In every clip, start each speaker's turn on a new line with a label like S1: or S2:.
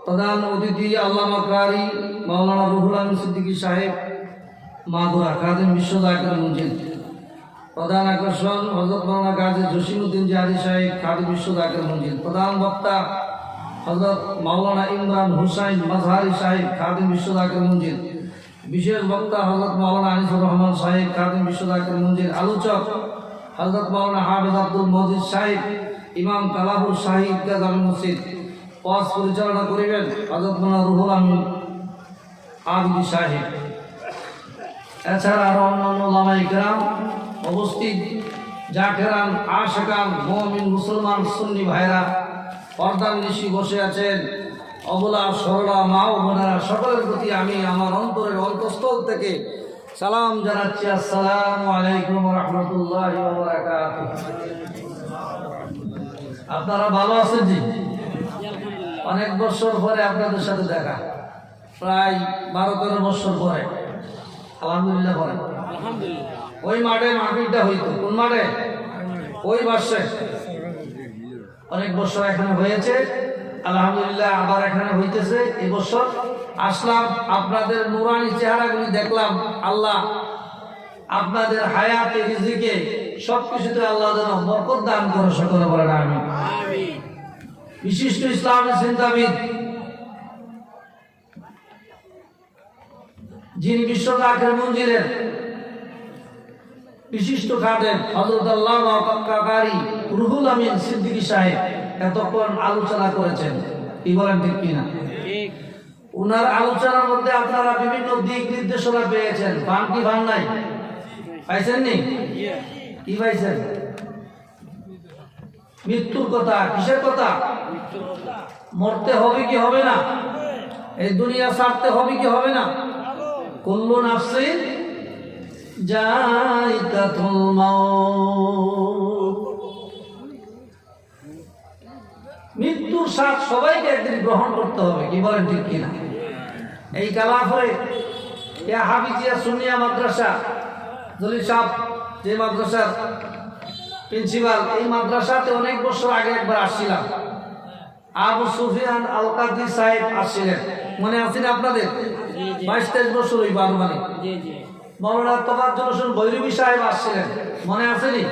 S1: প্রধান অতিথি আল্লামা কারি মাওলানা রুহুল আমিন সিদ্দিকী সাহেব মাগুরা খাদিম বিশ্ব জাকির মসজিদ। প্রধান আকর্ষণ হযরত মাওলানা গাজী জসিমউদ্দিন জিহাদি সাহেব খাদিম বিশ্ব জাকির মসজিদ। প্রধান বক্তা হযরত মাওলানা ইমরান হুসাইন মাজহারি সাহেব খাদিম বিশ্ব জাকির মসজিদ। বিশেষ বক্তা হযরত মাওলানা আনিসুর রহমান সাহেব খাদিম বিশ্ব জাকির মসজিদ। আলোচক হযরত মাওলানা হাফেজ আব্দুল মজিদ সাহেব ইমাম কালাবুর সাহিদ জামে মসজিদ। ওয়াজ পরিচালনা করিবেন হযরত মাওলানা রুহুল আমিন আবিদি সাহেব। এছাড়া আরো অন্যান্য ওলামায়ে কেরাম উপস্থিত, জাকেরান, আশিকান, মুমিন, মুসলমান, সুন্নি ভাইরা পর্দার নিশি বসে আছেন, অবলা সরলা মা ও বোনেরা, সকলের প্রতি আমি আমার অন্তরের অন্তঃস্থল থেকে সালাম জানাচ্ছি। আসসালামু আলাইকুম ওয়া রাহমাতুল্লাহি ওয়া বারাকাতুহু। আপনারা ভালো আছেন? জি, অনেক বছর পরে আপনাদের সাথে দেখা, প্রায় 12-13 বছর পরে। আলহামদুলিল্লাহ বলেন। ওই মাঠে মাহফিলটা হইতো, কোন মাঠে? ওই পাশে। অনেক বছর এখানে হয়েছে, আলহামদুলিল্লাহ আবার এখানে হইতেছে। এই বছর আসলাম, আপনাদের নুরানি চেহারাগুলি দেখলাম। আল্লাহ আপনাদের হায়াতে রিজিকে সবকিছুতে আল্লাহ যেন বরকত দান করে, সকলে বলেন আমিন। বিশিষ্ট ইসলামী চিন্তাবিদ, যিনি বিশ্ব জাকির মঞ্জিলের বিশিষ্ট খাদেম হযরত আল্লামা কারি রুহুল আমিন সিদ্দিকী সাহেব এতক্ষণ আলোচনা করেছেন। কি বলেন, ঠিক কিনা? উনার আলোচনার মধ্যে আপনারা বিভিন্ন দিক নির্দেশনা পেয়েছেন। পান কি পান নাই? পাইছেন নি? কি পাইছেন? মৃত্যুর কথা। কিসের কথা? মরতে হবে কি হবে না? এই দুনিয়া ছাড়তে হবে কি হবে না? কুল্লু নাফসিন যায়িকাতুল মাউত। মৃত্যুর স্বাদ সবাইকে একদিন গ্রহণ করতে হবে। কি বলেন, ঠিক কিনা? এই কালাফরে হাফিজিয়া সুন্নিয়া মাদ্রাসা, জলিল সাহেব যে মাদ্রাসার প্রিন্সিপাল, এই মাদ্রাসাতে অনেক বছর আগে একবার আসছিলাম। আবু সুফিয়ান আল কাদি সাহেব আসছিলেন, মনে আছে না আপনাদের? 22-23 বছর ওই বারমানি। মাওলানা তোফাজ্জল হোসেন ভৈরবী সাহেব আসছিলেন, মনে আছে নি?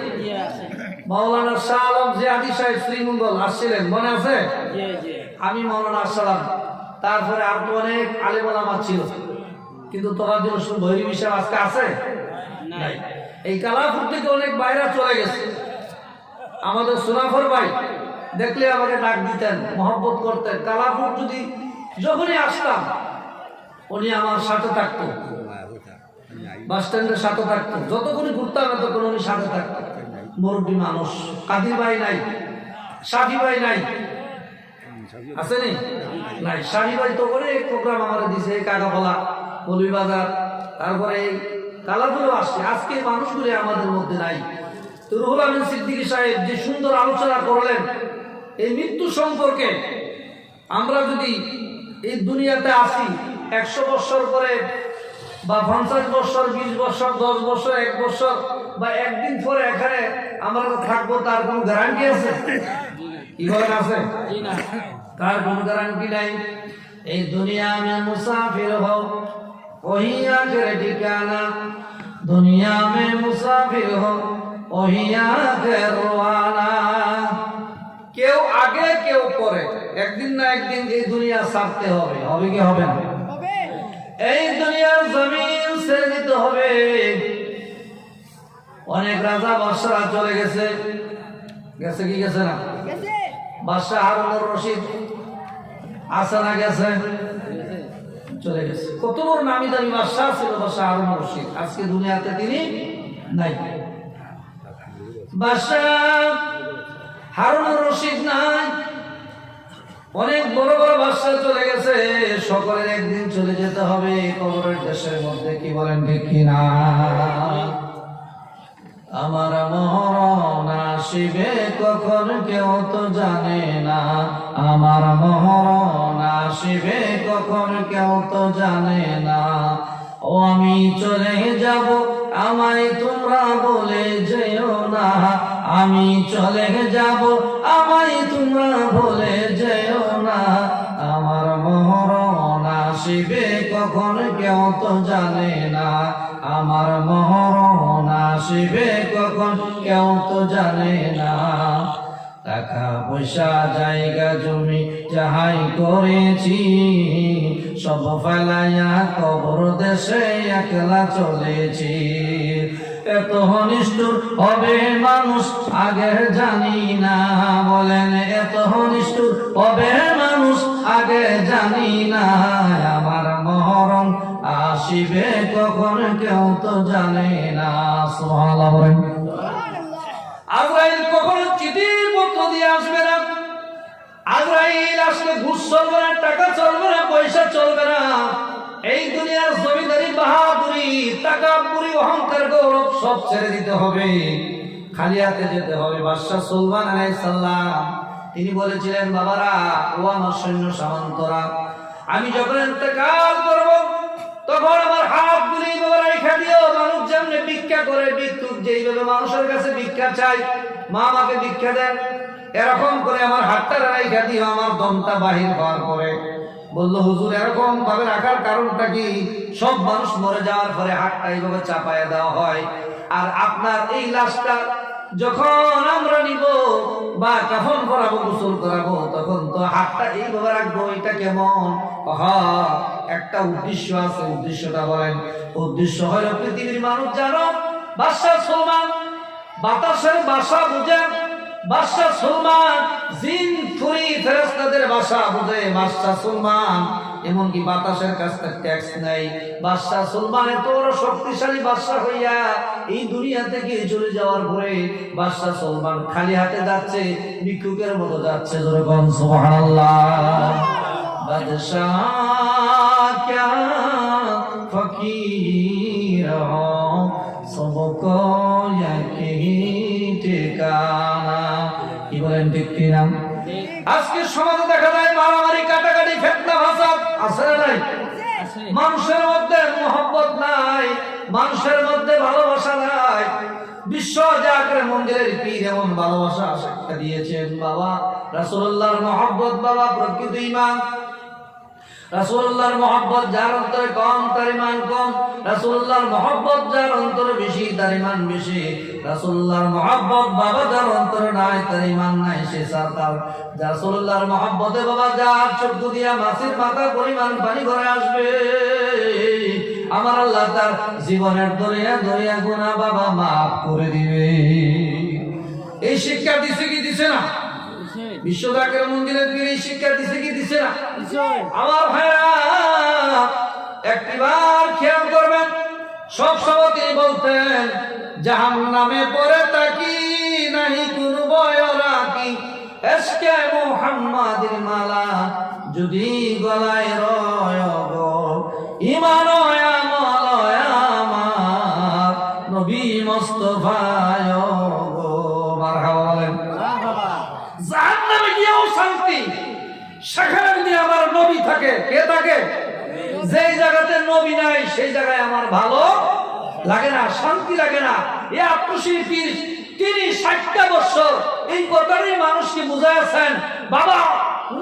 S1: মাওলানা শাহ আলম জিহাদি সাহেব শ্রীমঙ্গল আসছিলেন, মনে আছে? আমি মাওলানা আসসালাম, তারপরে আর তো অনেক আলেম ওলামা ছিল, কিন্তু তোফাজ্জল হোসেন ভৈরবী সাহেব আজকে আছে নাই। এই কালাপুর থেকে অনেক বাইরে চলে গেছে। আমাদের সুনাফর ভাই দেখলে আমাকে ডাক দিতেন, মহব্বত করতেন। কালাপুর যদি যখনই আসতাম উনি আমার সাথে থাকতো, বাস স্ট্যান্ডের সাথে থাকতো। যতক্ষণই ঘুরতাম ততক্ষণ উনি সাথে থাকতো। মুরব্বী মানুষ। কাদির ভাই নাই, শাফি ভাই নাই, আসেনি? নাই। শাফি ভাই তো করে প্রোগ্রাম আমার দিছে, কাকাফলা, মৌলভীবাজার, তারপরে এই কালাপুরেও আসছে। আজকে মানুষগুলি আমাদের মধ্যে নাই। তো রুহুল আমিন সিদ্দিকী সাহেব যে সুন্দর আলোচনা করলেন এই মৃত্যু সম্পর্কে। আমরা যদি এই দুনিয়াতে আসি 100 বছর পরে বা 50 বছর, 20 বছর, 10 বছর, 1 বছর বা একদিন পরে এখানে আমরা থাকবো, তার কোনো গ্যারান্টি আছে? কি বলেন, আছে? তার কোনো গ্যারান্টি নাই। এই দুনিয়া মে মুসাফির হও ওহি আখির ঠিকানা, দুনিয়া মে মুসাফির হও ওহি আখির রওয়ানা। কেউ আগে কেউ পরে, একদিন না একদিন এই দুনিয়া ছাড়তে হবে। হবে কি হবে না? এই দুনিয়ার জমিন ছেড়ে দিতে হবে। অনেক রাজা বাদশারা চলে গেছে, গেছে কি গেছে না? বাদশাহ হারুনুর রশিদ আছে না? গেছে, চলে গেছে। কত বড় নামি দামি বাদশাহ ছিল বাদশাহ হারুনুর রশিদ, আজকে দুনিয়াতে তিনি নাই। বাদশাহ হারুনুর রশিদ নাই, অনেক বড় বড় বাদশা চলে গেছে। সকলের একদিন চলে যেতে হবে কবরের দেশের মধ্যে। কি বলেন, ঠিক কিনা? আমার মরণ আসিবে কখন কেউ তো জানে না, আমার মরণ আসিবে কখন কেউ তো জানে না। ও আমি চলে যাব, আমায় তোমরা বলে যেও না, আমি চলে যাব, আমায় তোমরা বলে যেও না। আমার কেউ তো জানে না, আমার মরণ আসিবে কখন কেউ তো জানে না। টাকা পয়সা জায়গা জমি যাহাই করেছি, সব ফেলাইয়া কবর দেশে একলা চলেছি। এত নিষ্ঠুর হবে মানুষ আগে জানি না, বলেন এত নিষ্ঠুর হবে মানুষ আগে জানি না। আমার মরণ আসিবে কখন কেউ তো জানে না। সুবহানাল্লাহ বলেন। আজরাইল কখনো চিঠি পত্র দিয়ে আসবে না। আজরাইল আসলে ঘুষ চলবে না, টাকা চলবে না, পয়সা চলবে না। এই দুনিয়ার জমিদারি, বাহাদুরি, তাকাব্বুরি, অহংকার, গৌরব সব ছেড়ে দিতে হবে, খালি হাতে যেতে হবে। বাদশাহ সুলতান আলাইহিস সালাম তিনি বলেছিলেন, বাবারা, ও আমার সৈন্য সামন্তরা, আমি যখন ইন্তেকাল করব তখন আমার হাতগুলি বাবারা রেখে দিও। মানুষ যেমনি ভিক্ষা করে, ভিক্ষুক যেইভাবে মানুষের কাছে ভিক্ষা চাই, মা আমাকে ভিক্ষা দেন, এরকম করে আমার হাতটা রেখে দিও আমার দমটা বাহির হওয়ার পরে। বলল, হুজুর এরকম ভাবে রাখার কারণটা কি? সব মানুষ মরে যাওয়ার পরে হাতটা এইভাবে চাপায়া দেওয়া হয়, আর আপনার এই লাশটা যখন আমরা নিব বা কাফন করাবো, গোসল করাবো, তখন তো হাতটা এইভাবে রাখবো। এটা কেমন? একটা উদ্দেশ্য আছে। উদ্দেশ্যটা বলেন। উদ্দেশ্য হলো পৃথিবীর মানুষ জানো, বাদশাহ সুলতান বাতাসের ভাষা বুঝে, বাদশাহ সুলতান জিন ফুরি ফেরেশতাদের ভাষা বুঝে। বাদশাহ সুলতান এমনকি বাতাসের কাছ থেকে ট্যাক্স নেই। বাদশাহ সুলতান এত বড় শক্তিশালী বাদশাহ হইয়া এই দুনিয়া থেকে চলে যাওয়ার পরে বাদশাহ সুলতান খালি হাতে যাচ্ছে, ভিক্ষুকের মতো যাচ্ছে। জোরে বলেন সুবহানাল্লাহ। বাদশাহ क्या फकीर हो, सबको यही ठिकाना। কি বলেন ঠিক কি না? আজকে সমাজে দেখা যায় মারামারি, কাটাকাটি, ফিতনা, ফাসাদ আছে না নাই? মানুষের মধ্যে মহব্বত নাই, মানুষের মধ্যে ভালোবাসা নাই। বিশ্ব জাগরে মন্দিরের পীর এমন ভালোবাসা শিক্ষা দিয়েছেন। বাবা রাসূলুল্লাহর মহব্বত, বাবা প্রকৃত ঈমান। রাসূলুল্লাহর মহব্বত যার অন্তরে কম তার ঈমান কম, রাসূলুল্লাহর মহব্বত যার অন্তরে বেশি তার ঈমান বেশি। রাসূলুল্লাহর মহব্বত বাবা যার অন্তরে নাই তার ঈমান নাই, সে সাতার। রাসূলুল্লাহর মহব্বতে বাবা যার চক্ষু দিয়া মাছের মাথা পরিমাণ পানি করে আসবে, আমার আল্লাহ তার জীবনের দরিয়া দরিয়া গুনাহ বাবা মাফ করে দিবে। এই শিক্ষা দিছে কি দিছে না? বিশ্ব জাকের মন্দিরের পীর এই শিক্ষা দিছে কি দিছে না? আমার ভাইরা একটিবার খেয়াল করবেন, সব সময় তিনি বলতেন, জাহান্নামে পড়ে তাকি নাহি কোনো ভয় রাখি, এসকে মুহাম্মাদের মালা যদি গলায় রয় গো, ঈমান আমল আমার নবী মুস্তাফায় গো। মারহাবা বলেন। জাহান্নামে গিয়েও শান্তি, সেখানে যদি আমার নবী থাকে। কে থাকে? যেই জায়গাতে নবী নাই সেই জায়গায় আমার ভালো লাগে না, শান্তি লাগে না। এই আত্মশিল্পী তিনি 60টা বছর এই কথাটাই মানুষকে বুঝাইছেন, বাবা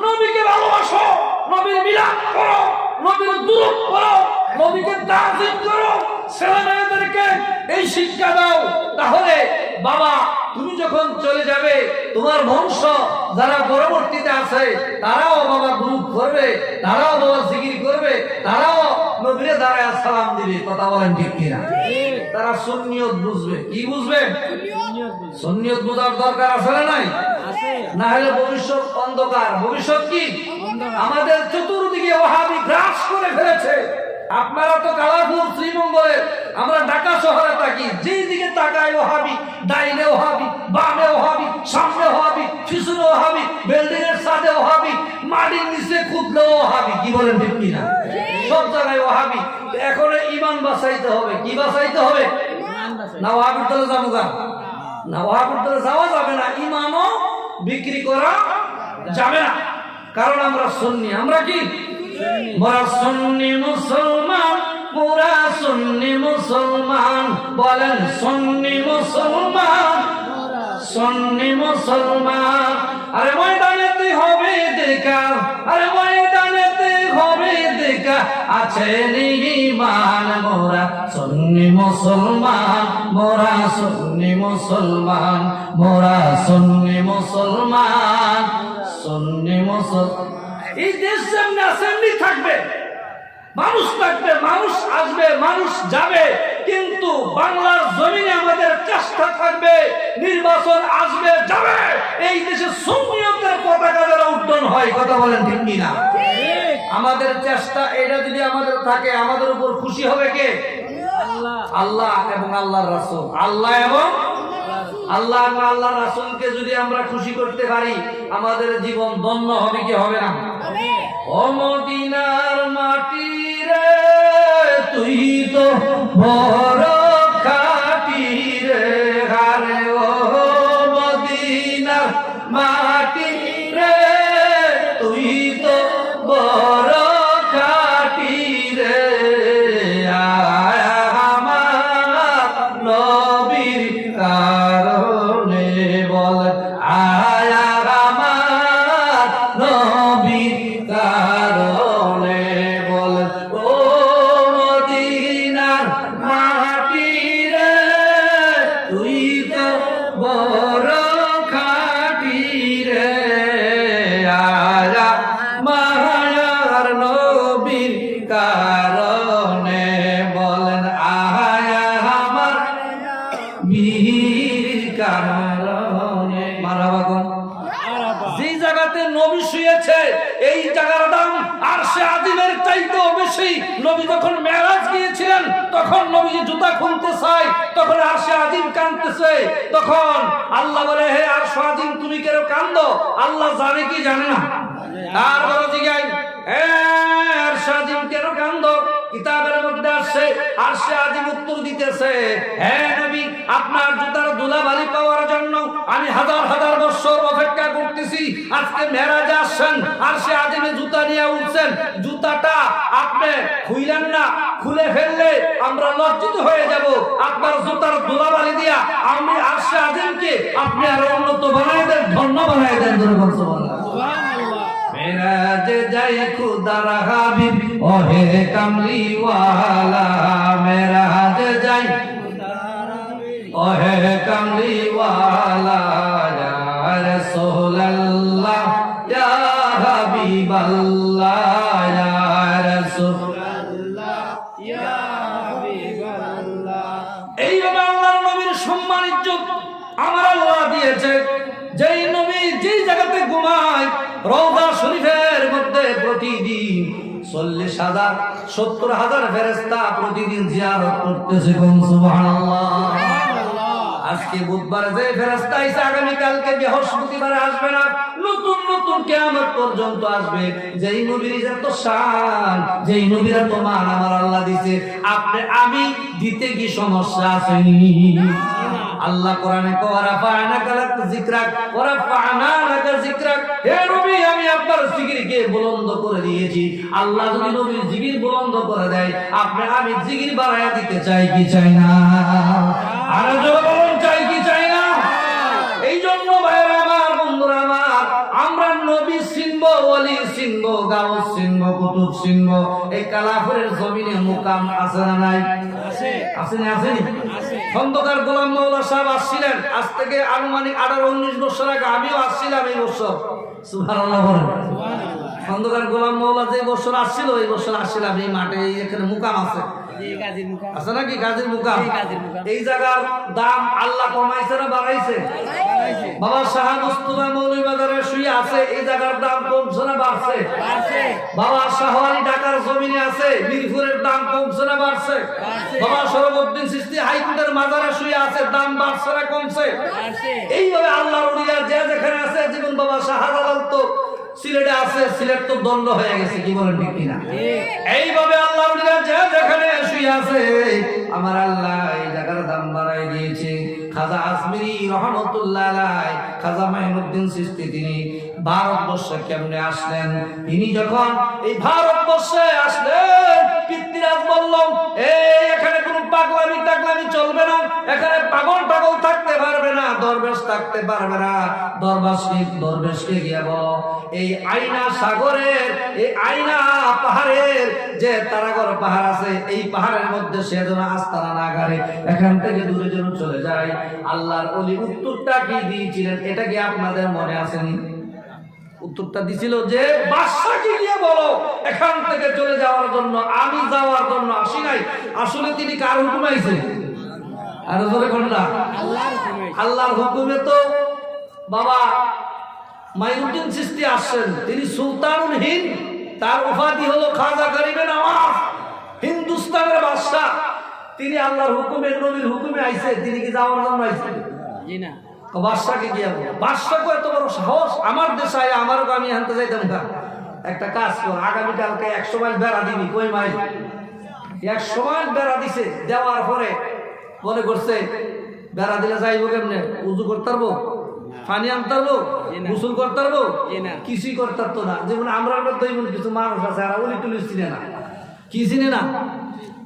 S1: নবীকে ভালোবাসো, নবীর মিলাদ করো, নবীর দুরূদ করো, নবীকে তাজিম করো, ছেলে মেয়েদেরকে এই শিক্ষা দাও। তাহলে বাবা তুমি যখন চলে যাবে, তোমার বংশ যারা পরবর্তীতে আছে তারাও বাবা দুরূদ করবে, তারাও বাবা জিকির করবে, তারাও নবীরে দাঁড়ায় সালাম দিবে। কথা বলেন ঠিক কিনা? তারা সুন্নিয়ত বুঝবে। কি বুঝবে? সুন্নিয়ত বুঝার দরকার আছে না নাই? না হলে ভবিষ্যৎ অন্ধকার। ভবিষ্যৎ কি? আমাদের চতুর্দিকে ওহাবি গ্রাস করে ফেলেছে। আপনারা তো কালাপুর শ্রীমঙ্গলের, আমরা ঢাকা শহরে থাকি, যেই দিকে তাকায় ওহাবি, ডাইনে ওহাবি, বামে ওহাবি, সামনে ওহাবি, পিছনে ওহাবি, বিল্ডিং এর সাথে ওহাবি, মাটির নিচে খুদলে ওহাবি। কি বলেন ঠিক কিনা? সব জায়গায় ওহাবি। এখন ঈমান বাঁচাইতে হবে। কি বাঁচাইতে হবে? না ওহাবির তলে যাবো গা, না ওহাবির তলে যাওয়া যাবে না, ঈমানও বিক্রি করা যাবে না। কারণ আমরা সুন্নি। আমরা কি? মোরা সুন্নি মুসলমান, মোরা সুন্নি মুসলমান। বলেন সুন্নি মুসলমান, সুন্নি মুসলমান। আরে ময়দানেতে হবে দেখা, আরে ময়দানেতে হবে দেখা, আছে ঈমান মোরা সুন্নি মুসলমান মোরা সুন্নি মুসলমান মোরা সুন্নি মুসলমান সুন্নি মুসলমান। এই দেশ যেমনি সেমনি থাকবে, মানুষ থাকবে, মানুষ আসবে, মানুষ যাবে, কিন্তু বাংলার জমিনে আমাদের চেষ্টা থাকবে, নির্বাচন আসবে যাবে, এই দেশে সুন্নিয়তের পতাকা যেন উত্তোলন হয়। কথা বলেন ঠিক কিনা? আমাদের চেষ্টা এটা যদি আমাদের থাকে, আমাদের উপর খুশি হবে কে? আল্লাহ এবং আল্লাহর রাসূল। আল্লাহ এবং আল্লাহর রাসূলকে যদি আমরা খুশি করতে পারি, আমাদের জীবন ধন্য হবে কি হবে না? ও মদিনার মাটি রে তুই তো বড় খাঁটি রে, হারে ও মদিনার মাটি রে তুই তো বড় খাঁটি রে, আমার নবীর কারণে বল, আয়া আমার নবীর কারণে বল, ও মদিনার মাটি রে তুই তো বড় খাঁটি রে, আয়া মায়ার নবীর কারণে বলেন, আয়া আমার বীর কারণে। মারহাবা কোন? যে জায়গাতে নবী শুয়েছে এই জায়গার দাম আরশে আজিমের চাইতেও বেশি। নবী যখন মেরাজ গিয়েছিলেন তখন নবী জুতা খুলতে চায়, তখন আরশে আজিম কাঁদতেছে, তখন আল্লাহ বলে, হে আরশে আজিম তুমি কেন কান্দো? আল্লাহ জানে কি জানে না? আর বড় জিগাই, হে আরশে আজিম কেন কান্দো? কিতাবের মধ্যে আসছে আরশে আজিম উত্তর দিতেছে, হে নবী আপনার জুতার ধুলাবালি পাওয়ার জন্য আমি হাজার হাজার বছর অপেক্ষা করতেছি। আজকে মেরাজে আসছেন, আরশে আজিমে জুতা নিয়ে উঠছেন, জুতাটা আপনি খুইলেন না, খুলে ফেললে আমরা লজ্জিত হয়ে যাব। আপনার জুতার ধুলাবালি দিয়া আমি আরশে আজিমকে আপনি আরো উন্নত বানাই দেন, ধন্য বানাই দেন। মেরাজে যাই খুদার হাবিব ওহে কামলি ওয়ালা, মেরাজে যাই ওহে কামলি ওয়ালা, ইয়া রাসূলুল্লাহ ইয়া হাবিবাল্লাহ, ইয়া রাসূলুল্লাহ ইয়া হাবিবাল্লাহ। এইভাবে আল্লাহর নবীর সম্মান ইজ্জত আমার আল্লাহ দিয়েছে। যেই নবী যেই জায়গাতে ঘুমায়, রওজা শরীফের মধ্যে প্রতিদিন 40,000 70,000 ফেরেশতা প্রতিদিন জিয়ারত করতেছে। সুবহানাল্লাহ। আজকে বুধবার যে ফেরেশতা আইছে, আগামী কালকে বৃহস্পতিবারে আসবে না, নতুন নতুন কিয়ামত পর্যন্ত আসবে। যেই নবীর এত শান, যেই নবীর এত মান আমার আল্লাহ দিয়েছে, আপনি আমি দিতে কি সমস্যা আছে? আল্লাহ কোরআনে রাফা'নাকা লাকা যিকরাক ওয়া রাফা'না লাকা যিকরাক, হে নবী আমি আপনার জিকিরকে বুলন্দ করে দিয়েছি। আল্লাহ যদি নবীর জিকির বুলন্দ করে দেয়, আপনি আমি জিকির বাড়ায়া দিতে চাই কি চাই না? আর যখন চাই কি চাই না? এই জন্য ভাইরা আমার, বন্ধুরা আমার, আমরা নবী চিনবো, ওলি চিনবো, গাউস চিনবো, কুতুব চিনবো। এই কালাফরের জমিনে মুকাম আছে না নাই? আছে। আছে না? আসেনি? খন্দকার গোলাম মাওলা সাহেব আসছিলেন, আজ থেকে আনুমানিক 18-19 বছর আগে। আমিও আসছিলাম এই বছর। সুবহানাল্লাহ বলেন। খন্দকার গোলাম মাওলা যে বছর আসছিল, এই বছর আসছিলাম এই মাঠে। এখানে মুকাম আছে, আছে নাকি? গাজীর মুকাম। এই জায়গার দাম আল্লাহ কমাইছে না বাড়াইছে? বাবা শাহ মুস্তাফা মৌলভীবাজারে শুয়ে আছে, এই জায়গার দাম কমছে না বাড়ছে? বাবা শাহ আলী ঢাকার জমিনে আছে, মিরপুরের দাম কমছে না বাড়ছে? বাবা শরফুদ্দিন চিশতি হাইকোর্টের মাজারে শুয়ে আছে, দাম বাড়ছে না কমছে? এইভাবে আল্লাহর ওলিরা যে যেখানে আছে, যেমন বাবা শাহজালাল তো সিলেটে আছে, সিলেট তো দণ্ড হয়ে গেছে, কি বলেন ঠিক কিনা? এইভাবে আল্লাহর ওলিরা যে যেখানে শুয়ে আছে, আমার আল্লাহ এই জায়গার দাম বাড়াই দিয়েছে। খাজা আজমিরি রহমতুল্লাহ আলাইহি, খাজা মাইনুদ্দিন চিশতি, তিনি ভারতবর্ষে কেমনে আসলেন? তিনি যখন এই ভারতবর্ষে আসলেন, পিতৃরাজ বলল, এই এখানে কোনো পাগলামি টাগলামি চলবে না, এখানে পাগল টাগল থাকতে পারবে না, দরবেশ থাকতে পারবে না। দরবেশকে গিয়ে বলো এই আয়না সাগরের, এই আয়না পাহাড়ের যে তারাগর পাহাড় আছে, এই পাহাড়ের মধ্যে সে যেন আস্তানা না গাড়ে, এখান থেকে দূরে যেন চলে যায়। আল্লাহর ওলি উত্তরটা কি দিয়েছিলেন এটা কি আপনাদের মনে আসেনি? উত্তরটা দিছিল যে বাদশাকে গিয়ে বলো এখান থেকে চলে যাওয়ার জন্য, আমি যাওয়ার জন্য আসি নাই। আসলে তিনি কার হুকুম আইছে? আর জোরে কোন না, আল্লাহর হুকুমে তো বাবা মাইনুদ্দিন চিশতি আসছেন, তিনি সুলতানুল হিন্দ, তার উপাধি হলো খাজা গরিবে নওয়াজ, হিন্দুস্তানের বাদশা। তিনি আল্লাহর হুকুমে, নবীর হুকুমে আইছে, তিনি কি যাওয়ার জন্য আইছে? জি না। বাদশাকে গিয়ে বলো, বাদশা কো এত বড় সাহস, আমার দেশে আয়, আমারও আমি আনতে যাইতাম না। একটা কাজ কর, আগামীকালকে 100 মাইল বেড়া দিবি। কই মাইল? 100 মাইল বেড়া দিছে। দেওয়ার পরে মনে করছে বেড়া দিলে যাইব কেমনে? উজু করতে পারবো, পানি আনতে পারবো, গোসল করতে পারবো? কিছুই করতে পারতো না। যেমন আমরা কিছু মানুষ আছে এরা ওলি টুলি চিনে না। কি চিনে না?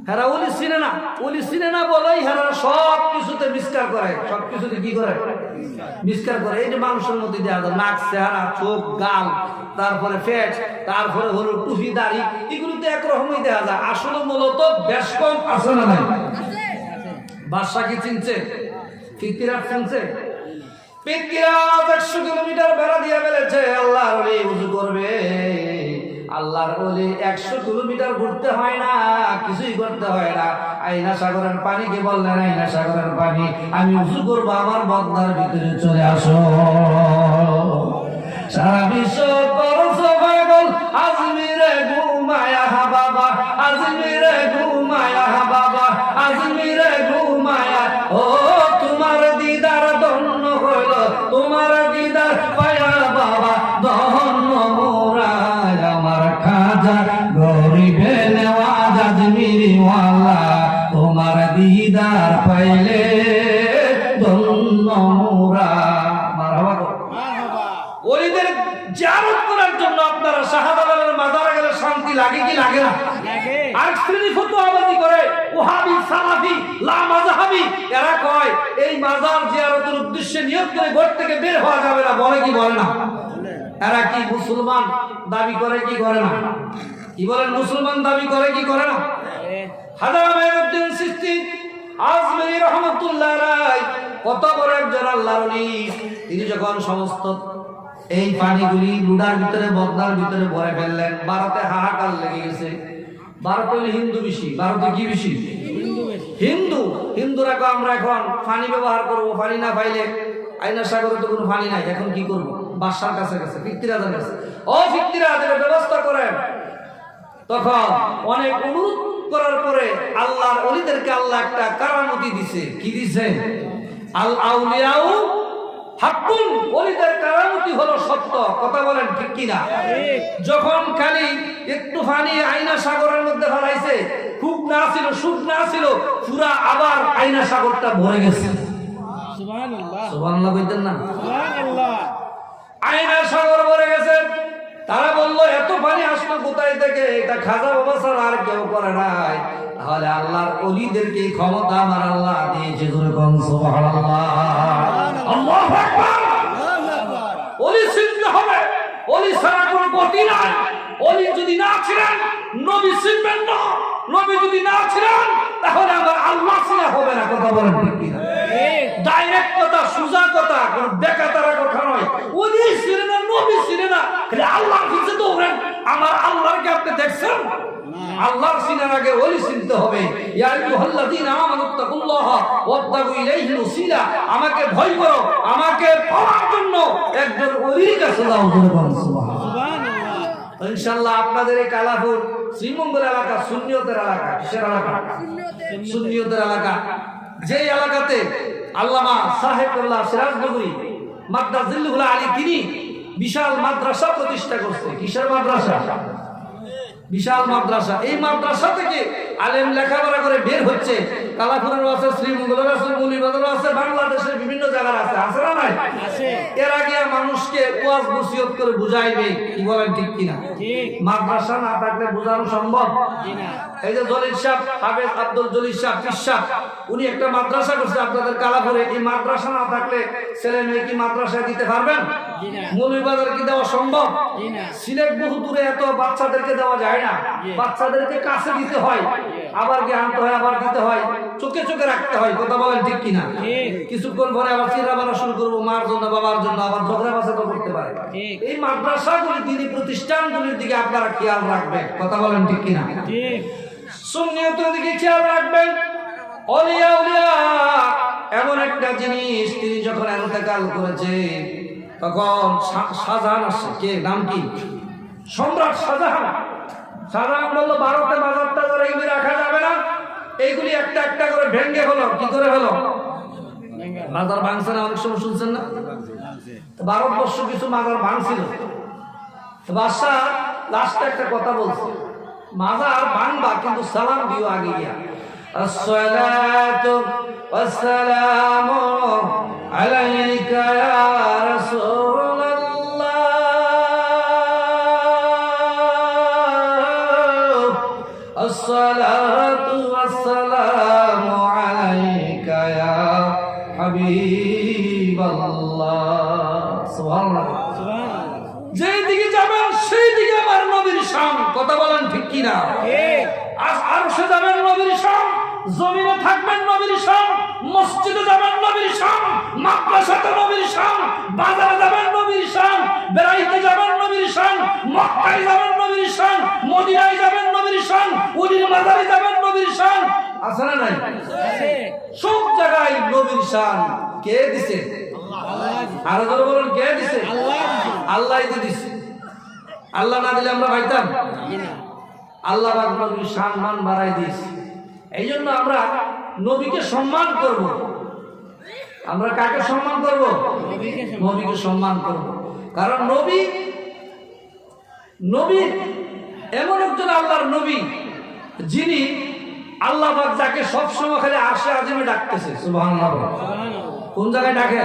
S1: হেরা ওলি চিনে না। ওলি চিনে না বলেই হেরা সব কিছুতে মিসকার করে, সব কিছুতে কি করে? মিসকার করে। এই যে মানুষের মধ্যে দেওয়া যায় নাক, চেহারা, চোখ, গাল, তারপরে ফ্যাট, তারপরে হলো টুপি, দাড়ি, এগুলোতে একরকমই দেওয়া যায়। আসলে মূলত বেশ কম আছে না নাই? বাদশা কি চিনছে? ফিকিরাত চিনছে? ফিকিরাত 100 কিলোমিটার বেড়া দিয়ে ফেলেছে। আল্লাহর ওলি উযু করবে, আল্লাহর ওলি 100 কিলোমিটার ঘুরতে হয় না, কিছুই করতে হয় না। আয়না সাগরের পানিকে বললেন, আয়না সাগরের পানি, আমি উযু করব, আমার বদনার ভিতরে চলে আসো। সারা বিশ্ব করছো পাগল, আজমিরে ঘুমায়া বাবা, আজমিরে ঘুমায়া বাবা, আজমিরে ঘুমায়া। ও তোমার দিদার ধন্য হইল, তোমার দিদার পায়া বাবা, ধন্য মোরা আমার খাজা গরিবে নেওয়াজ আজমিরি ওয়ালা, তোমার দিদার পাইলে ধন্য মোরা। মারহাবা। ওলিদের জিয়ারত করার জন্য আপনারা শাহজালালের মাজারে গেলে শান্তি লাগে কি লাগে না? আর শ্রেণী ফতোয়াবাজি করে ওহাবি, সালাফি, লা মাযহাবি, এরা কয় এই মাজার জিয়ারতের উদ্দেশ্যে নিয়ত করে ঘর থেকে বের হওয়া যাবে না, বলে কি বলে না? এরা কি মুসলমান দাবি করে কি করে না? কি বলেন? মুসলমান দাবি করে কি করে না? হাজা মাইনুদ্দিন চিশতি আজমিরি রহমাতুল্লাহ আলাইহি কত বড় একজন আল্লাহর ওলি। তিনি যখন সমস্ত এই পানিগুলি লুডার ভিতরে, বদনার ভিতরে ভরে ফেললেন, ভারতে হাহাকার লেগে গেছে। ভারতে হিন্দু বেশি। ভারতে কি বেশি? হিন্দু। হিন্দুরা আমরা এখন পানি ব্যবহার করবো, পানি না পাইলে আয়না সাগরে তো কোনো পানি নাই, এখন কি করবো? বাদশার কাছে গেছে, ফিরতিরাজের কাছে, ও ফিরতিরাজের ব্যবস্থা করেন। তখন অনেক অনুরোধ করার পরে আল্লাহর ওলিদেরকে আল্লাহ একটা কারামতি দিছে। কি দিছে? আল আউলিয়াউ হাক্কুন, ওলিদের কারামতি হলো সত্য। কথা বলেন ঠিক কিনা? যখন খালি একটু পানি আয়না সাগরের মধ্যে ফেলাইছে, খুব না ছিল, সুখ না ছিল, পুরা আবার আয়না সাগরটা ভরে গেছে। সুবহানাল্লাহ, সুবহানাল্লাহ কইতেন না? সুবহানাল্লাহ। আয়না সাগর ভরে গেছে। তারা বললো এত পানি আসলো কোথায় থেকে? এটা খাজা বাবা ছাড়া আর কেউ করে নাই। তাহলে আল্লাহর ওলিদেরকে ক্ষমতা আমার আল্লাহ দিয়েছে। সুবহানাল্লাহ, আল্লাহু আকবার। ওলি চিনতে হবে, ওলি ছাড়া কোনো গতি নাই। ওলি যদি না ছিলেন নবী চিনবেন না, নবী যদি না ছিলেন তাহলে আমার আল্লাহ চিনা হবে না। কথা বলেন ঠিক কিনা? ডাইরেক্ট কথা, সোজা কথা, কোনো বেকাতারা কথা নয়। ওলি ছিলেন না, নবী ছিলেন না, খালি আল্লাহর কাছে দৌড়েন। আমার আল্লাহকে আপনি দেখছেন? আল্লাহর চিনার আগে ওলি চিনতে হবে। ইয়া আইয়ুহাল্লাযীনা আমানুত্তাকুল্লাহা ওয়াবতাগু ইলাইহিল ওসিলা, আমাকে ভয় করো, আমাকে পাওয়ার জন্য একজন ওলির কাছে যাও। সুবহানাল্লাহ। ইনশাআল্লাহ আপনাদের এই কালাপুর শ্রীমঙ্গল এলাকা সুন্নিয়তের এলাকা। কিসের এলাকা? সুন্নিয়তের এলাকা। যে এলাকাতে আল্লামা সাহেবুল্লাহ সিরাজনগরী মাদ্রাসুল আলী তিনি বিশাল মাদ্রাসা প্রতিষ্ঠা করছে। কিসের মাদ্রাসা? বিশাল মাদ্রাসা। এই মাদ্রাসা থেকে আলেম লেখাপড়া করে বের হচ্ছে। কালাপুরের আছে, শ্রীমঙ্গলের আছে, মৌলভীবাজারের আছে, বাংলাদেশের বিভিন্ন জায়গার আছে, আছে না নাই? এরা গিয়া মানুষকে ওয়াজ নসিহত করে বুঝাইবে, কি বলেন ঠিক কিনা? মাদ্রাসা না থাকলে বোঝানো সম্ভব? এই যে জলিল সাহেব, হাফেজ আব্দুল জলিল সাহেব, পীর সাহেব, উনি একটা মাদ্রাসা করছে আপনাদের কালাপুরে। এই মাদ্রাসা না থাকলে ছেলে মেয়ে কি মাদ্রাসায় দিতে পারবেন? মৌলভীবাজার কি দেওয়া সম্ভব? সিলেট বহু দূরে, এত বাচ্চাদেরকে দেওয়া যায় না। বাচ্চাদেরকে কাছে দিতে হয়, আবার গিয়ে আনতে হয়, আবার দিতে হয়, চোখে চোখে রাখতে হয়। কথা বলেন ঠিক কিনা? কিছুক্ষণ পরে আবার চিন্তা ভাবনা শুরু করবো, মার জন্য বাবার জন্য, আবার ঝগড়া বাঁচাতে করতে পারে। এই মাদ্রাসাগুলি, দিনী প্রতিষ্ঠানগুলির দিকে আপনারা খেয়াল রাখবেন। কথা বলেন ঠিক কিনা? সুন্নিয়তের দিকে খেয়াল রাখবেন। অলিয়া উলিয়া এমন একটা জিনিস, তিনি যখন ইন্তেকাল করেছে তখন শাহজাহান আসছে। কে নাম কি? সম্রাট শাহজাহান। শাহজাহান বললো ভারতে বাজার টাজার এগুলি রাখা যাবে না, এইগুলি একটা একটা করে ভেঙ্গে হলো। কি করে হলো? মাজার ভাঙছে না, অনেক সময় শুনছেন না? ভারতবর্ষ কিছু মাজার ভাঙছিল। বাদশাহ লাস্টে একটা কথা বলছে, মাজার ভাঙবা কিন্তু সালাম দিও আগে গিয়া। আসসালাতু ওয়াসসালামু আলাইকা ইয়া রাসূলুল্লাহ, আসসালাতু ওয়াসসালামু আলাইকা ইয়া হাবিবাল্লাহ। সুবহানাল্লাহ। যেদিকে যাবেন সেই দিকে আমার নবীর শান। কথা বলেন ঠিক কিনা? আরশে যাবেন নবীর শান, জমিনে থাকবেন নবীর শান, মসজিদে যাবেন নবীর শান, মাদ্রাসাতে নবীর শান, বাজারে যাবেন নবীর শান, বেড়াইতে যাবেন নবীর শান, মক্কায় যাবেন নবীর শান, মদিনায় যাবেন নবীর শান, উলির মাজারে যাবেন নবীর শান। আছে না নাই? সব জায়গায় নবীর শান কে দিছে? আর যারা বলেন কে দিছে? আল্লাহই তো দিছে। আল্লাহ না দিলে আমরা পাইতাম? আল্লাহ পাক নবীর সম্মান বাড়াই দিয়েছে। এই জন্য আমরা নবীকে সম্মান করব। আমরা কাকে সম্মান করব? নবীকে সম্মান করব। কারণ নবী এমন একজন আল্লাহর নবী, যিনি আল্লাহ পাক যাকে সবসময় খালি আরশে আজিমে ডাকতেছে। সুবহানাল্লাহ। কোন জায়গায় ডাকে?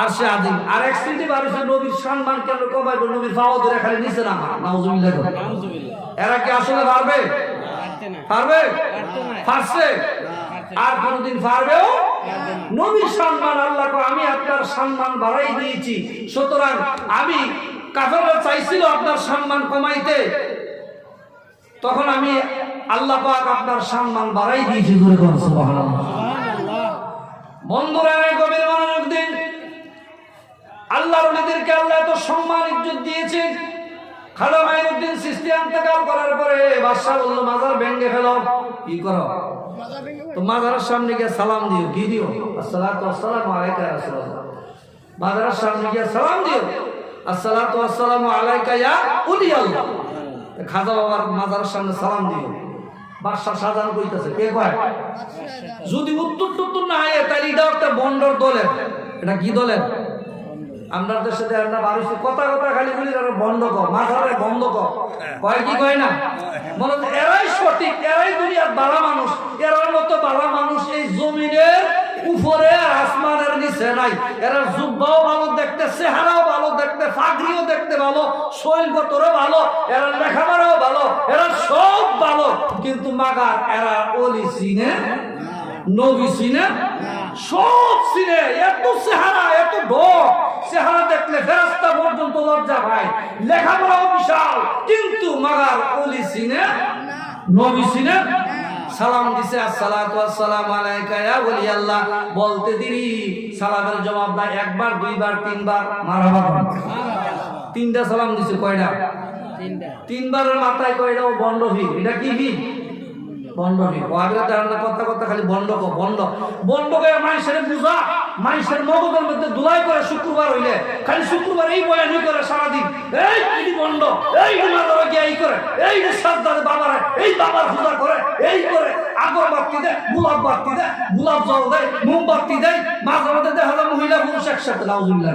S1: আরশে আজিম। আর এক শ্রেণী মানুষের নবীর সম্মান কেন কমাইব? নবীর পাও ধরে খালি নিচে নামা। নাউজুবিল্লাহ। এরা কি আসলে পারবে? পারবে? পারছে? আর কোনদিন পারবেও? নবীর সম্মান আল্লাহকে আমি আপনার সম্মান বাড়াই দিয়েছি, সুতরাং আমি কাফেররা চাইছিল আপনার সম্মান কমাইতে, তখন আমি আল্লাহ পাক আপনার সম্মান বাড়াই দিয়েছি। সুবহানাল্লাহ। বন্ধুরা, গভীর মনোযোগ দিন। আল্লাহর ওলিদেরকে আল্লাহ এত সম্মান ইজ্জত দিয়েছে। খাজা মাইনুদ্দিন চিশতি ইন্তেকাল করার পরে বাদশা বলল, মাজার ভেঙে ফেলো। কি করো? তো মাজারের সামনে গিয়ে সালাম দিও। কি দিও? আসসালাতু ওয়াসসালামু আলাইকা ইয়া রাসূলুল্লাহ। মাজারের সামনে গিয়ে সালাম দিও, আসসালাতু ওয়াসসালামু আলাইকা ইয়া উলি আল্লাহ। খাজা বাবার মাজারের সামনে সালাম দিও। বাদশা শাহজাহান কইতাছে, কে কয়? যদি উত্তর না হয় তাহলে এটা একটা বন্ডর দলের। এটা কি দলের? আমরা দেশে বাড়িতে কথা খালি বলি, বন্ধ কর, মাথারে বন্ধ কর, কয় কি কয় না? মনে এরাই সঠিক, এরাই দুনিয়ার বালা মানুষ। এরার মতো বালা মানুষ এই জমিনের উপরে আর আসমানের নিচে নাই। এরা জুব্বাও ভালো দেখতে, চেহারাও ভালো দেখতে, ফাগরিও দেখতে ভালো, শৈলগতরও ভালো, এরা লেখাপড়াও ভালো, এরা সব ভালো, কিন্তু মাগার এরা ওলি চিনে, নবী চিনে, সব চিনে। এত চেহারা, এত ঢোক, চেহারা দেখলে ফেরেশতা পর্যন্ত লজ্জা পায়। লেখাপড়াও বিশাল, কিন্তু মাগার ওলি চিনে, নবী চিনে। সালাম দিছে, আসসালাতু ওয়াসসালামু আলাইকা ইয়া ওলি আল্লাহ। বলতে দিবি সালামের জবাব না, একবার, দুইবার, তিনবার মারহাবা। তিনটা সালাম দিছে। কয়টা? তিনবারের মাথায় কয়টা? ও বন্ড ভি। এটা কি ভি? Bond V. কথা খালি বন্ড করে মানুষের বুঝা, মানুষের মগজের মধ্যে দুলাই করে। শুক্রবার হইলে খালি শুক্রবার এই বয়ানই করে সারাদিন। এই বন্ড, এই মাদারে গিয়ে এই করে, এই সাজদারে বাবার, এই বাবার পূজা করে, এই করে আগরবাতি দেয়, গোলাপ বাতি দেয়, গোলাপ জল দেয়, মোমবাতি দেয়। মাঝে মাঝে দেখা যায় মহিলা পুরুষ একসাথে। নাউজুবিল্লাহ।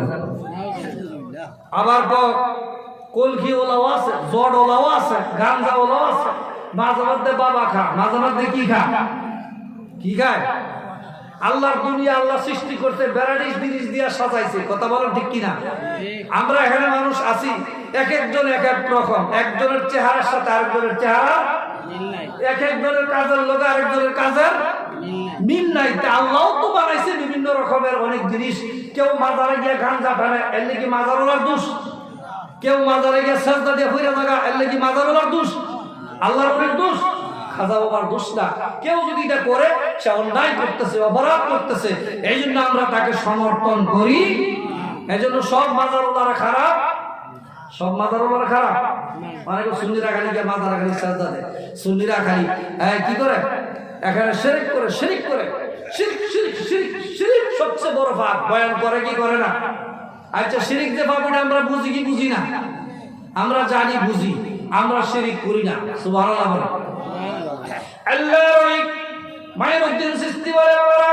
S1: আবার কলকি ওলাও আছে, জড় ওলাও আছে, গাঞ্জা ওলাও আছে। মাঝে মধ্যে বাবা খা, মাঝে মধ্যে কি খা, কি খায়? আল্লাহর দুনিয়া আল্লাহ সৃষ্টি করতে ভ্যারাইটিস জিনিস দিয়া সাজাইছে। কথা বলেন ঠিক কিনা? আমরা এখানে মানুষ আছি, এক একজন এক এক রকম, একজনের চেহারার সাথে আরেকজনের চেহারা এক একজনের কাজের লোক আরেকজনের কাজের মিল নাই। আল্লাহ তো বানাইছে বিভিন্ন রকমের অনেক জিনিস। কেউ মাজারে গিয়ে গাঞ্জা টানে, এর নাকি মাজারওয়ালার দোষ। কেউ মাজারে গিয়ে সাজদা দিয়ে হইরা থাকা, এর নাকি মাজারওয়ালার দোষ, আল্লাহর অনেক দোষ, খাজা বাবার দোষ না। কেউ যদি এটা করে সে অন্যায় করতেছে, অপরাধ করতেছে, এই জন্য আমরা তাকে সমর্থন করি। এই জন্য সব মাজারওয়ালারা খারাপ, সব মাজারওয়ালারা খারাপ। অনেকে সুন্নিরা খালি গিয়ে মাজারে খালি সাজদা দেয়, সুন্নিরা খালি কি করে এখানে শিরক করে, শিরক করে, শিরক শিরক শিরক শিরক সবচেয়ে বড় পাপ। বয়ান করে কি করে না? আচ্ছা, শিরক যে পাপ এটা আমরা বুঝি কি বুঝি না? আমরা জানি, বুঝি, আমরা শিরক করি না। সুবহানাল্লাহ বলে। আল্লাহর ওলি মাইনুদ্দিন চিশতি বলে, বাবারা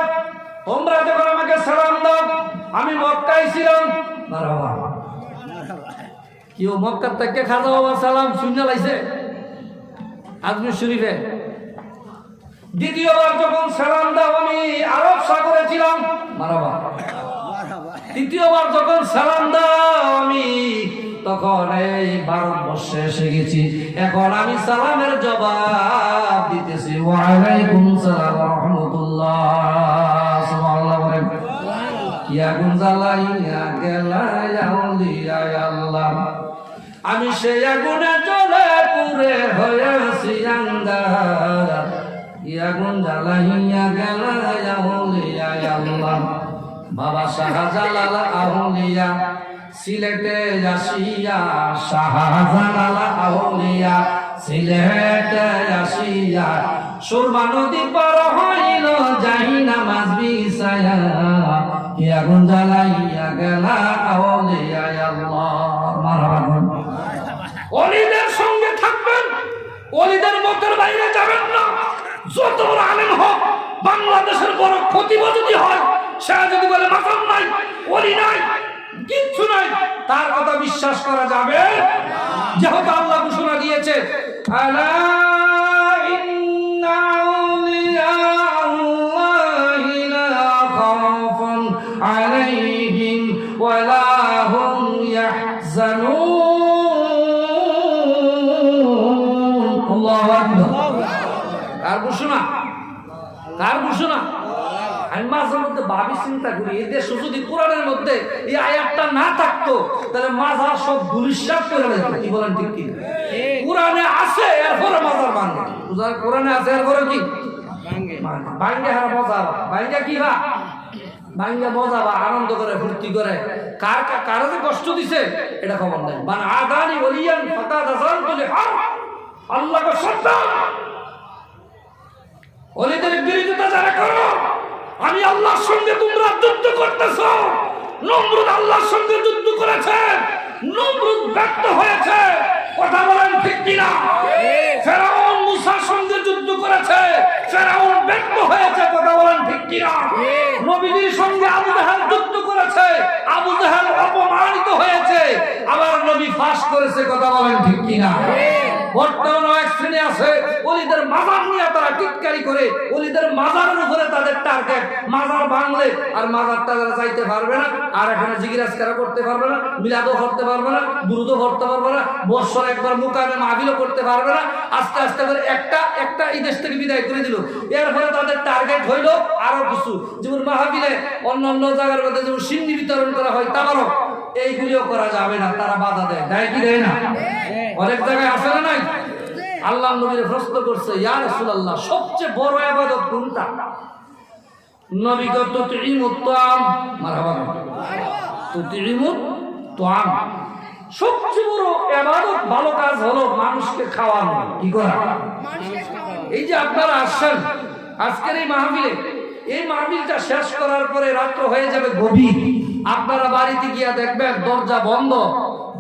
S1: তোমরা যখন আমাকে সালাম দাও, আমি মক্কায় ছিলাম। মারহাবা। কেউ মক্কা থেকে খাজা বাবা সালাম শুনে লাইছে আজমির শরীফে। দ্বিতীয়বার যখন সালাম দাও, আমি আরব সাগরে ছিলাম। মারহাবা। তৃতীয়বার যখন সালাম দাও, আমি তখন এই ভারতবর্ষে এসে গেছি। এখন আমি সালামের জবাব দিতেছি, ওয়া আলাইকুম সালাম ওয়া রাহমাতুল্লাহ। সুবহানাল্লাহ বলেন। ইয়া গুনজালাইয়া গেলায়া আউলিয়া আল্লাহ, আমি সেই আগুনে জ্বলে পুড়ে হয়েছি আঙ্গার। ইয়া গুনজালাইয়া গেলায়া আউলিয়া আল্লাহ, বাবা শাহজালাল আউলিয়া সিলেটে আসিয়া, শাহজালাল আউলিয়া সিলেটে আসিয়া, সুরমা নদী পার হইল যাই নামাজ বিছায়া। ইয়া আগুন জ্বালাইয়া গেলা আউলিয়া আল্লাহ। মারহাবা। ওলিদের সঙ্গে থাকবেন, ওলিদের মতের বাইরে যাবেন না। যত বড় আলেম হোক, বাংলাদেশের বড় খতিব যদি হয়, সে যদি বলে মাকাম নাই, ওলি নাই, কিচ্ছু নাই, তার কথা বিশ্বাস করা যাবে? যেহেতু আল্লাহ ঘোষণা দিয়েছে, আলা ইন্না আউলিয়া আল্লাহি লা খাউফুন আলাইহিম ওয়া লা হুম ইয়াহজানুন। আল্লাহু আকবার। কার ঘোষণা? কার ঘোষণা? আমি মাঝে মধ্যে ভাবি, চিন্তা করি, এই দেশে যদি কোরআনের মধ্যে এই আয়াতটা না থাকতো, তাহলে মাজার সব ধুলিস্যাৎ করে দিত। কি বলেন ঠিক কি? কোরআনে আছে, এরপরে মাজার ভাঙে। কোরআনে আছে, এরপরে কি ভাঙ্গে? হারা মজা, ভাঙ্গা কি বা ভাঙ্গা মজা বা আনন্দ করে, ফুর্তি করে। কার যে কষ্ট দিছে এটা খবর নেই। মানে আদানি ওলিয়ান ফাকাদ আযানতু লিহার, আল্লাহকে সন্তান ওলিদের বিরোধিতা যারা করো, আমি আল্লাহর সঙ্গে তোমরা যুদ্ধ করতেছ। নমরুদ আল্লাহর সঙ্গে যুদ্ধ করেছে, নমরুদ ব্যর্থ হয়েছে। কথা বলেন ঠিক কিনা? ফেরাউন মুসার সঙ্গে যুদ্ধ করেছে, ফেরাউন ব্যর্থ হয়েছে। কথা বলেন ঠিক কিনা? নবীজির সঙ্গে আবু জাহেল যুদ্ধ করেছে, আবু জাহেল অপমানিত হয়েছে, আবার নবী ফাঁস করেছে। কথা বলেন ঠিক কিনা? বর্তমানে এক শ্রেণী আছে, ওলিদের মাজার নিয়ে তারা টিটকারি করে, ওলিদের মাজারের উপরে তাদের টার্গেট। মাজার ভাঙলে আর মাজারটা তারা চাইতে পারবে না, আর এখানে জিজ্ঞাসা করতে পারবে না, মিলাদও করতে পারবে না, দুরুদও পড়তে পারবে না, বৎসর একবার মুকামে মাহফিলও করতে পারবে না। আস্তে আস্তে করে একটা এই দেশ থেকে বিদায় করে দিল। এর ফলে তাদের টার্গেট হইল আরো কিছু, যেমন মাহফিলে অন্যান্য জায়গার মধ্যে যেমন সিন্নি বিতরণ করা হয়, তাবারক, এইগুলিও করা যাবে না। তারা বাধা দেয়, দেয় কি দেয় না? অনেক জায়গায় আসে না নাই? আল্লাহ নবীর প্রশ্ন করছে, ইয়া রাসূলুল্লাহ, সবচেয়ে বড় ইবাদত কোনটা? নবী কত তুতিমুত তাআম। মারহাবা। তুতিমুত তাআম, সবচেয়ে বড় ইবাদত, ভালো কাজ হলো মানুষকে খাওয়ানো। কি করা? এই যে আপনারা আসছেন আজকের এই মাহফিলে, এই মাহফিলটা শেষ করার পরে রাত্র হয়ে যাবে গভীর। আপনারা বাড়িতে গিয়া দেখবেন দরজা বন্ধ,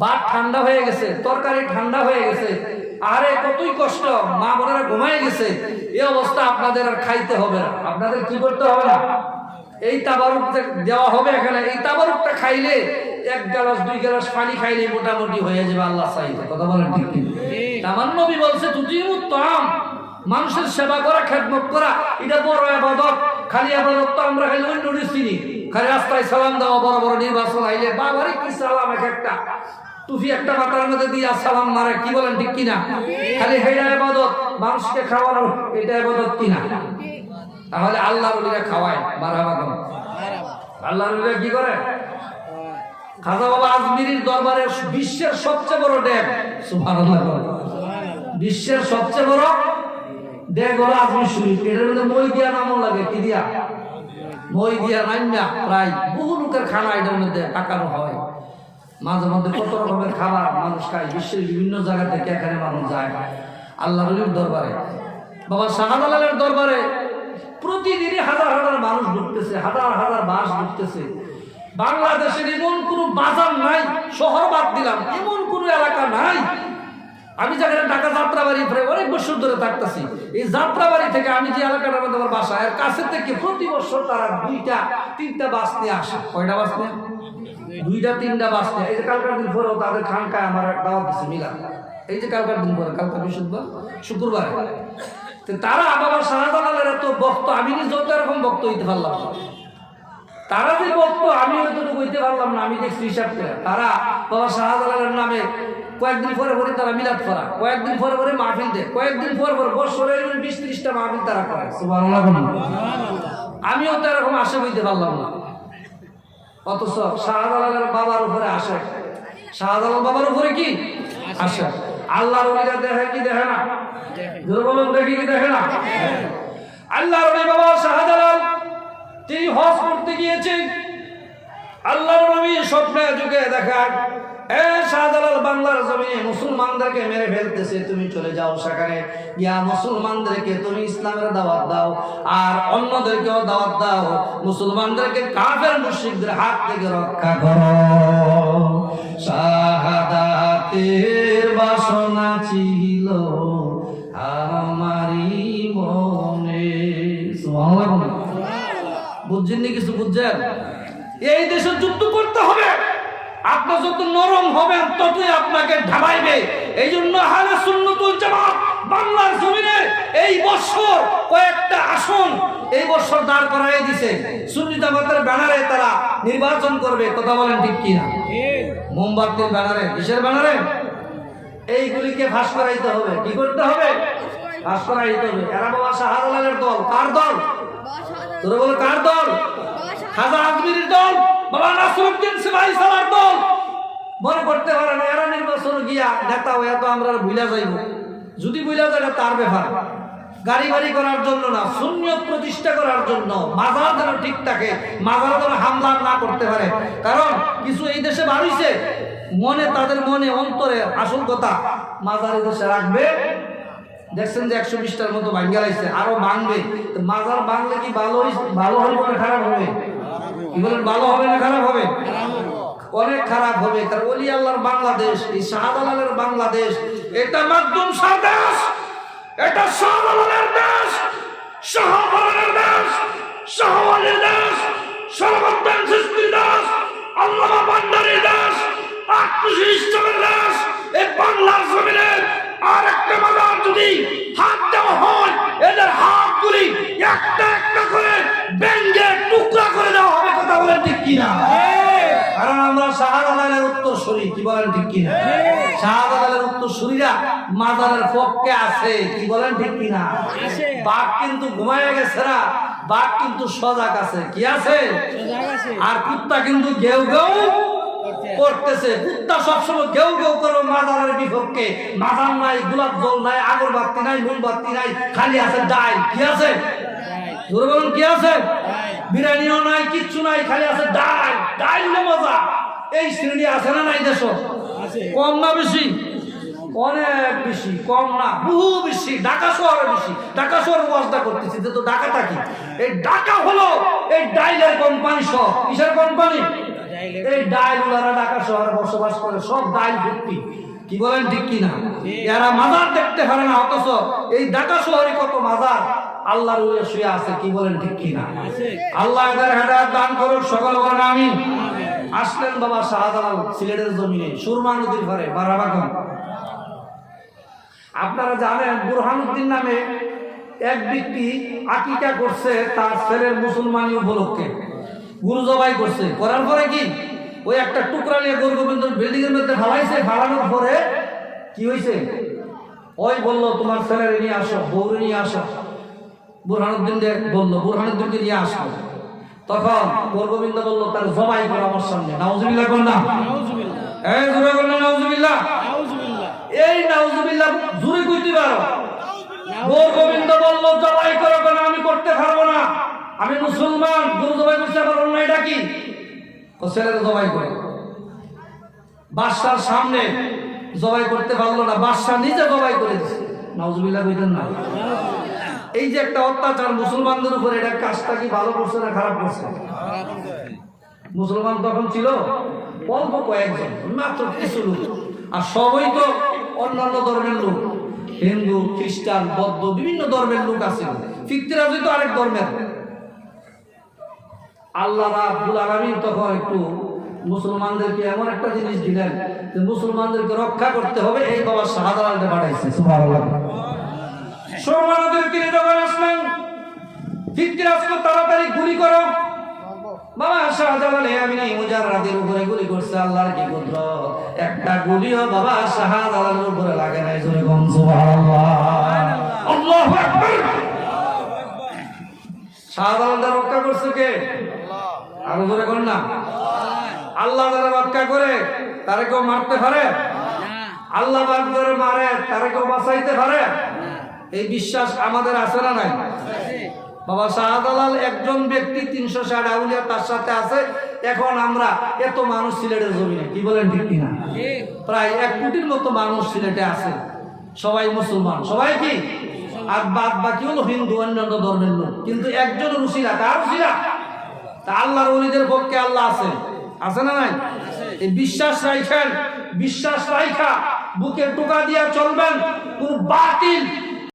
S1: ভাত ঠান্ডা হয়ে গেছে, তরকারি ঠান্ডা হয়ে গেছে। আরে কতই কষ্ট, মা বোনেরা ঘুমায় গেছে। এই অবস্থা আপনাদের আর খাইতে হবে না। আপনাদের কি করতে হবে না? এই তাবারুক দেওয়া হবে এখানে, এই তাবারুকটা খাইলে এক গ্লাস দুই গ্লাস পানি খাইলে মোটামুটি হয়ে যাবে আল্লাহ চাইতে। কথা বলেন ঠিক কি? আমার নবী বলছে তুতিউত তাম, মানুষের সেবা করা, খেদমত করা, এটা বড় ইবাদত। খালি ইবাদত তো আমরা খালি অন্য চিনি, খালি রাস্তায় সালাম দেওয়া, বড় বড় নির্বাচন আইলে বাবারে কি সালাম, এক একটা টুপি একটা মাথার মধ্যে দিয়ে সালাম মারে। কি বলেন ঠিক কিনা? খালি হেডা ইবাদত, মানুষকে খাওয়ানো এটা ইবাদত কিনা? তাহলে আল্লাহর ওলিরা খাওয়ায়, মারহাবা কোন আল্লাহর ওলিরা কি করে? খাজা বাবা আজমিরির দরবারে বিশ্বের সবচেয়ে বড় ড্যাম, সুবহানাল্লাহ, বিশ্বের সবচেয়ে বড় ড্যাম হলো আজমির শরীফ। এটার মধ্যে মই দিয়া নামও লাগে, কি দিয়া? মই দিয়া নাইমা প্রায় বহু লোকের খানা এটার মধ্যে পাকানো হয়। মাঝে মধ্যে কত রকমের খাবার মানুষ খায়, বিশ্বের বিভিন্ন জায়গা থেকে এখানে মানুষ যায় আল্লাহর ওলির দরবারে। বাবা শাহজালালের দরবারে প্রতিদিনই হাজার হাজার মানুষ ঢুকতেছে, হাজার হাজার বাস ঢুকতেছে। বাংলাদেশের এমন কোনো বাজার নাই, শহর বাদ দিলাম, এমন কোনো এলাকা নাই। আমি যেখানে ঢাকা যাত্রাবাড়ি প্রায় অনেক বছর ধরে থাকতেছি, এই যাত্রাবাড়ি থেকে আমি যে এলাকাটার মধ্যে আমার বাসা, এর কাছে থেকে প্রতি বছর তারা দুইটা তিনটা বাস নিয়ে আসে। কয়টা বাস নিয়ে? দুইটা তিনটা বাস নিয়ে। এই যে কালকার দিন পরেও তাদের খানকায় আমার দাওয়াত দিচ্ছে মিলা, এই যে কালকার দিন পরে, কালকা বৃহস্পতিবার শুক্রবার, তারা বাবা শাহজালালের এত ভক্ত, আমি নিজেও তো এরকম ভক্ত হইতে পারলাম না। তারা যে ভক্ত আমি হয়তো হইতে পারলাম না, আমি দেখছি হিসাব করে। তারা বাবা শাহজালালের নামে কয়েকদিন পরে পরে তারা মিলাদ করা, কয়েকদিন পরে পরে মাহফিল দেয়, কয়েকদিন পরে পরে বছরে 20-30টা মাহফিল তারা করে। সুবহানাল্লাহ। আমিও তো এরকম আশা হইতে পারলাম না, অথচ শাহজালালের বাবার উপরে আসে। শাহজালাল বাবার উপরে কি আসে? আল্লাহর ওলিরা দেখে কি দেখে না? বলুন দেখি কি দেখে না? আল্লাহর ওলি বাবা শাহজালাল তিনি হজ করতে গিয়েছেন, আল্লাহর নবী স্বপ্নে যুগে দেখান, এ শাহজালাল বাংলার জমিনে মুসলমানদেরকে মেরে ফেলতেছে, তুমি চলে যাও সেখানে গিয়া মুসলমানদেরকে তুমি ইসলামের দাওয়াত দাও, আর অন্যদেরকেও দাওয়াত দাও, মুসলমানদেরকে কাফের মুশরিকদের হাত থেকে রক্ষা করো। শাহাদাতের বাসনা ছিল আমারই মনে। সুবহানাল্লাহ। বুঝছেন নি কিছু? বুঝছেন? এই দেশে যুদ্ধ করতে হবে, আপনি যত নরম হবেন ততই আপনাকে ঢালাইবে। এই জন্য আহলে সুন্নাত ওয়াল জামাত বাংলার জমিনে এই বছর কয়েকটা আসন এই বছর দাঁড় করাই দিছে। সুন্নি জামাতের ব্যানারে তারা নির্বাচন করবে। কথা বলেন ঠিক কিনা? মোমবাতির ব্যানারে, কিসের ব্যানারে? এইগুলিকে ফাঁস করাইতে হবে। কি করতে হবে? ফাঁস করাইতে হবে। এরা বাবা শাহজালালের দল। কার দল? তোরা বলো কার দল? খাজা আজমিরির দল, বাবা নাসরউদ্দিন সিপাহী সালার দল। মনে করতে পারে না এরা নির্বাচন গিয়া নেতা হয়ে তো আমরা ভুলে যাইব। যদি ভুলে যায় তার ব্যাপার, গাড়ি বাড়ি করার জন্য না, সুন্নিয়ত প্রতিষ্ঠা করার জন্য, মাজার যেন ঠিক থাকে, মাজার যেন হামলা না করতে পারে। কারণ কিছু এই দেশে বাড়িছে মনে, তাদের মনে অন্তরে আসল কথা মাজার এই দেশে রাখবে। দেখছেন যে 120টার মতো ভাঙ্গা লাইছে, আরো ভাঙবে। মাজার ভাঙলে কি ভালো হবে না খারাপ হবে? কি বলেন, ভালো হবে না খারাপ হবে? অনেক খারাপ হবে। কারণ ওলি আল্লাহর বাংলাদেশ, এই শাহজালালের বাংলাদেশ, এটা মাধ্যম দেশ, এটা শাহজালালের দেশ, শাহজালালের দেশ, শাহওয়ালির দেশ, সরবদ্দান চিশতির দেশ, আল্লামা ভান্ডারীর দেশ, আত্মশী ইসলামের দেশ। এই বাংলার জমিনে আর একটা মাজার যদি হাত দেওয়া হয়, এদের হাতগুলি একটা একটা করে ভেঙে টুকরা করে দেওয়া হবে। কথা বলেন ঠিক কিনা? কারণ আমরা শাহজালালের উত্তরসূরি। কি বলেন ঠিক কিনা? শাহজালালের উত্তরসূরিরা মাজারের পক্ষে আছে। কি বলেন ঠিক কিনা? বাঘ কিন্তু ঘুমায় গেছে না, বাঘ কিন্তু সজাগ আছে। কি আছে? আর কুত্তা কিন্তু ঘেউ ঘেউ করতেছে। কুত্তা সবসময় ঘেউ ঘেউ করে মাজারের বিপক্ষে। মাজার নাই, গোলাপ জল নাই, আগরবাতি নাই, মোমবাতি নাই, খালি আছে ডাইল। কি আছে? জোরে বলুন কি আছে? বিরিয়ানিও নাই, কিচ্ছু নাই, খালি আছে ডাইল। ডাইল মজা। এই শ্রেণী আছে না নাই দেশ? কম না বেশি? অনেক বেশি, কম না, বহু বেশি। ঢাকা শহরে বেশি। ঢাকা শহরে ওয়াজটা করতেছি যে তো ঢাকাটা কি? এই ঢাকা হলো এই ডাইলের কোম্পানি। সব কিসের কোম্পানি? এই ডাইলওয়ালারা ঢাকা শহরে বসবাস করে, সব ডাইল ভর্তি। কি বলেন ঠিক কিনা? এরা মাজার দেখতে পারে না, অথচ এই ঢাকা শহরে কত মাজার আল্লাহর ওলি শুয়ে আছে। কি বলেন ঠিক কিনা? আল্লাহ এদের হেদায়েত দান করুক। সকল বলেন আমিন। আসলেন বাবা শাহজালাল সিলেটের জমিনে সুরমা নদীর ধারে বারাবাগান। আপনারা জানেন বুরহানুদ্দিন নামে এক ব্যক্তি আকিকা করছে তার ছেলের মুসলমানি উপলক্ষে, গুরু জবাই করছে। করার পরে কি ওই একটা টুকরা নিয়ে গৌর গোবিন্দ বিল্ডিং এর মধ্যে ফালাইছে। ফালানোর পরে কি হয়েছে, ওই বললো তোমার ছেলের নিয়ে আসো, বউরে নিয়ে আসো। বুরহানুদ্দিন বললো বুরহানুদ্দিনকে নিয়ে আসো। তখন গৌর গোবিন্দ বললো তার জবাই করো আমার সামনে। নাউজুবিল্লাহ কোন না, এই জোরে বললেন নাউজুবিল্লাহ। এই নাউজুবিল্লাহ জোরে কইতে পারো। গৌর গোবিন্দ বললো জবাই করো কেন, আমি করতে পারবো না, আমি মুসলমান, গুরু জবাই করছে, আমার অন্যায়টা কি? ও ছেলের জবাই করে বাদশার সামনে জবাই করতে পারলো না, বাদশা নিজে জবাই করে দিচ্ছে। নাউজুবিল্লাহ কইতেন না। এই যে একটা অত্যাচার মুসলমানদের উপরে, এটা কাজটা কি ভালো করছে না খারাপ করছে? মুসলমান তখন ছিল অল্প কয়েকজন, মাত্র কিছু লোক, আর সবই তো অন্যান্য ধর্মের লোক, হিন্দু, খ্রিস্টান, বৌদ্ধ, বিভিন্ন ধর্মের লোক আছে। ফিতরাজি তো আরেক ধর্মের। আল্লাহ রাব্বুল আলামিন তখন একটু মুসলমানদেরকে এমন একটা জিনিস দিলেন যে মুসলমানদেরকে রক্ষা করতে হবে, এই বাবা শাহজালালকে পাঠাইছে। সুবহানাল্লাহ। সোমানদেরকে যখন আসলেন, ফিতরাজকে তাড়াতাড়ি গুলি করো। বাবা শাহজালাল আমিনী মুজাররাদের উপরে গুলি করছে। আল্লাহর কি কুদরত, একটা গুলিও বাবা শাহজালালের উপরে লাগে নাই। জোরে কোন সুবহানাল্লাহ, আল্লাহু আকবার। শাহজালালকে রক্ষা করছে কে? আল্লাহ। আরো জোরে কোন না। আল্লাহ যারা রক্ষা করে তারে কেউ মারতে পারে? আল্লাহ বাদ করে মারে তারে কেউ বাঁচাইতে পারে? এই বিশ্বাস আমাদের আছে না নাই? বাবা শাহজালাল একজন ব্যক্তি, 360 আউলিয়া তার সাথে আছে। এখন আমরা এত মানুষ সিলেটের জমিনে, কি বলেন ঠিক কিনা? প্রায় 1 কোটির মতো মানুষ সিলেটে আছে, সবাই মুসলমান, সবাই কি, আর বাদ বাকি হলো হিন্দু, অন্যান্য ধর্মের লোক। কিন্তু একজন রুশিরা, কার রুশিরা? তা আল্লাহর ওলিদের পক্ষে আল্লাহ আছে, আছে না নাই? এই বিশ্বাস রাখেন, বিশ্বাস রাখা বুকে টোকা দিয়া চলবেন, কোন বাতিল